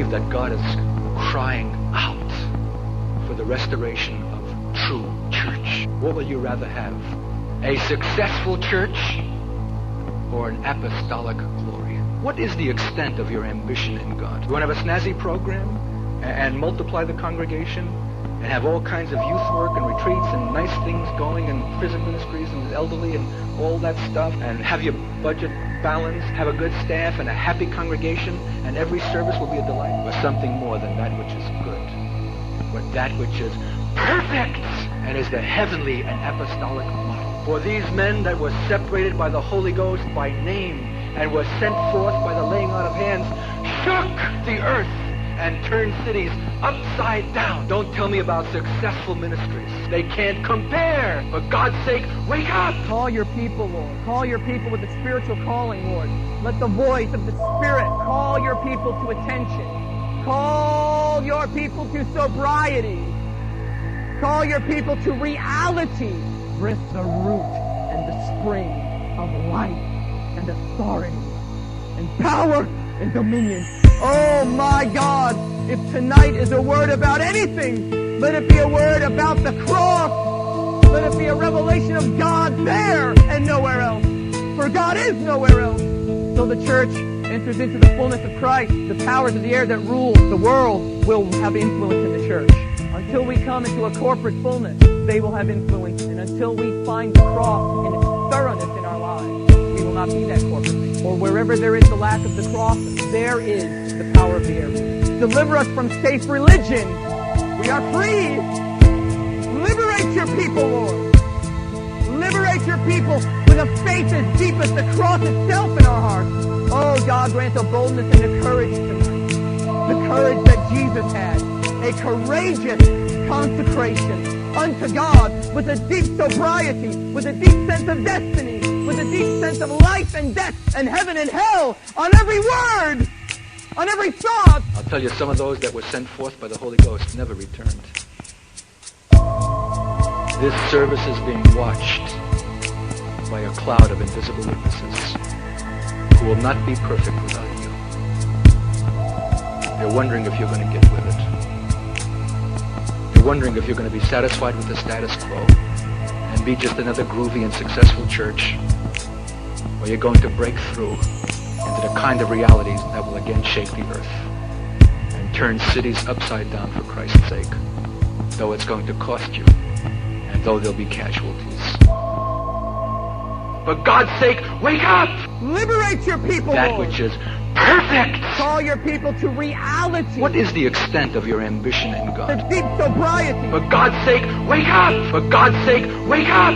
believe that God is crying out for the restoration of true church. What will you rather have? A successful church or an apostolic glory? What is the extent of your ambition in God? You want to have a snazzy program and multiply the congregation and have all kinds of youth work and retreats and nice things going and prison ministries and elderly and all that stuff, and have your budget balanced, have a good staff and a happy congregation, and every service will be a delight? Or something more than that which is good, but that which is perfect and is the heavenly and apostolic model. For these men that were separated by the Holy Ghost by name and were sent forth by the laying on of hands shook the earth and turned cities upside down. Don't tell me about successful ministries. They can't compare. For God's sake, wake up! Call your people, Lord. Call your people with the spiritual calling, Lord. Let the voice of the Spirit call your people to attention. Call your people to sobriety. Call your people to reality. With the root and the spring of life and authority and power and dominion. Oh my God, if tonight is a word about anything, let it be a word about the cross. Let it be a revelation of God there and nowhere else. For God is nowhere else. So the church enters into the fullness of Christ. The powers of the air that rule the world will have influence in the church. Until we come into a corporate fullness, they will have influence. And until we find the cross in its thoroughness in our lives, we will not be that corporately. Or wherever there is the lack of the cross, there is the power of the air. Deliver us from safe religion. We are free. Liberate your people, Lord. Liberate your people with a faith as deep as the cross itself in our hearts. Oh, God, grant the boldness and the courage tonight. The courage that Jesus had. A courageous consecration unto God with a deep sobriety, with a deep sense of destiny, with a deep sense of life and death and heaven and hell on every word, on every thought. I'll tell you, some of those that were sent forth by the Holy Ghost never returned. This service is being watched by a cloud of invisible witnesses who will not be perfect without you. They're wondering if you're going to get with it. They're wondering if you're going to be satisfied with the status quo and be just another groovy and successful church, or you're going to break through into the kind of realities that will again shake the earth and turn cities upside down for Christ's sake, though it's going to cost you and though there'll be casualties. For God's sake, wake up! Liberate your people, That Lord. which is perfect! Call your people to reality. What is the extent of your ambition in The God? deep sobriety. For God's sake, wake up! For God's sake, wake up!